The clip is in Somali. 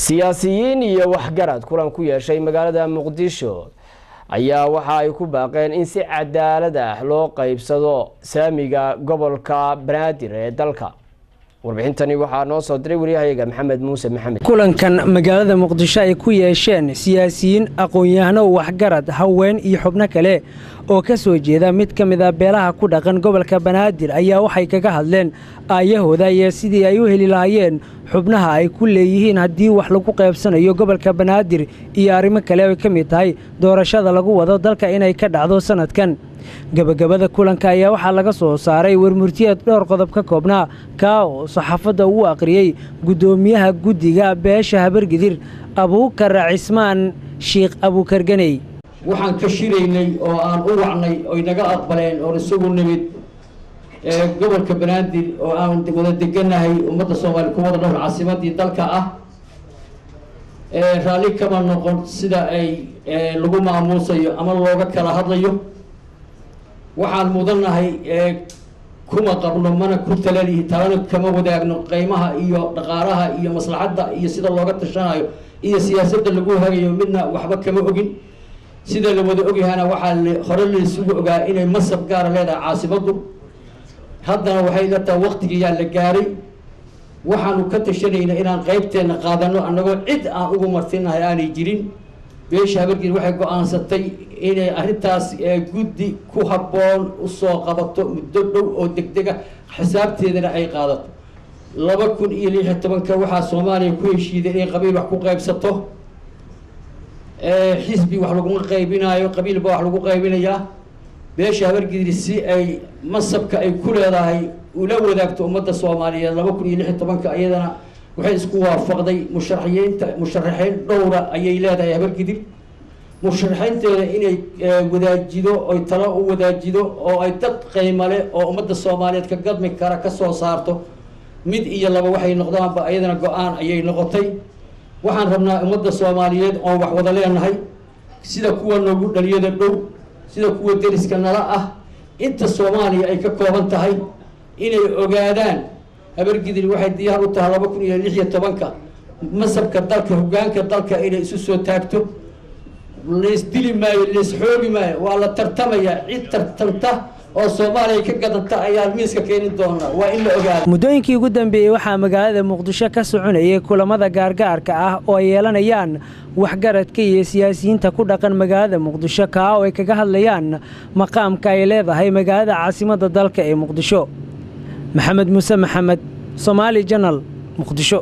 siyaasiyiin iyo waxgarad kulan ku yeeshay magaalada Muqdisho ayaa waxa ay ku baaqeen in si cadaalad ah loo qaybsado saamiga gobolka Banaadir ee dalka. warbixintani waxaa noo soo diray wariyahayaga Maxamed Muuse Maxamed. kulankan magaalada Muqdisho ay ku yeesheen siyaasiyiin aqoon-yahano waxgarad haween iyo xubno kale oo ka soo jeeda mid ka mid ah beelaha ku dhaqan gobolka Banaadir ayaa waxay kaga hadleen aayahooda iyo sidii ay u heli lahaayeen xubnaha ay ku leeyihiin haddii wax lagu qaybsanayo gobolka Banaadir iyo arrimo kale oo ka mid tahay doorashada lagu wado dalka inay ka dhacdo sanadkan. gabagabada kulanka ayaa waxaa laga soo saaray warmurtiyeed dhowr qodob ka koobnaa ka oo saxaafadda uu aqriyay gudoomiyaha guddiga beesha Habargidir Abuukar Cismaan Sheekh Abuukar Ganey. waxaan ka shiraynay oo aan u wacnay oo inaga aqbaleen oo isugu nimid gobolka Banaadir oo aan wada deganahay ummadda Soomaaliyeed ku wada dhowr caasimadii dalka ah raali kama noqon sida ay lagu maamuusayo ama looga kala hadlayo. waxaan mudanahay kuma qabno mana ku talalihi talana kama wadaagno qiimaha iyo dhaqaalaha iyo maslaxadda iyo sida looga tashanayo iyo siyaasadda lagu hagayo midna waxba kama ogin. sida la wada ogyahana waxaa hore la isugu ogaa inay masab gaar leedahay caasimaddu. haddana waxay la tahay waqtigii yaa la gaaray. waxaanu ka tashanaynaa inaan qaybteena qaadano annagoo cid aan ugu martinahay aanay jirin. beesha Habargidir waxay go'aansatay inay arrintaas guddi ku habboon u soo qabato muddo dhow oo degdega xisaabteedana ay qaadato. 2016 waxaa Soomaaliya ku heshiiday inay qabiil wax ku qaybsato. xisbi wax lagu qaybinayo qabiil baa wax lagu qaybinayaa. beesha Habargidir si ay masabka ay ku leedahay ula wadaagto ummadda Soomaaliyeed 2016 ayadana waxay isku waafaqday musharaxiin dhowra ayay leedahay Habargidir. musharaxiinteeda inay wadaajido oo talo u wadaajido oo ay dad qiimo leh oo ummadda Soomaaliyeed ka gadmi kara ka soo saarto mid iyo laba waxay noqdaanba ayadana go'aan ayay noqotay. waxaan rabnaa ummadda Soomaaliyeed oo wax wada leenahay sida kuwa noogu dhaliyada dhow sida kuwa deriska nala ah inta Soomaaliya ay ka kooban tahay inay ogaadaan Habargidir waxay diyaar u tahay 2016 masabka dalka hoggaanka dalka inay isu soo taagto. lees dili maayo lees xoogi maayo waa la tartamaya cid tartanta oo Soomaaliya ka gadanta ayaa miiska keenin doona waa in la ogaado. muddooyinkii ugu dambeeyay waxaa magaalada Muqdisho ka soconayay kulamada gaargaarka ah oo ay yeelanayaan waxgaradka iyo siyaasiyiinta ku dhaqan magaalada Muqdisho ka oo ay kaga hadlayaan maqaamka ay leedahay magaalada caasimadda dalka ee Muqdisho. Maxamed Muuse Maxamed, Somali Channel, Muqdisho.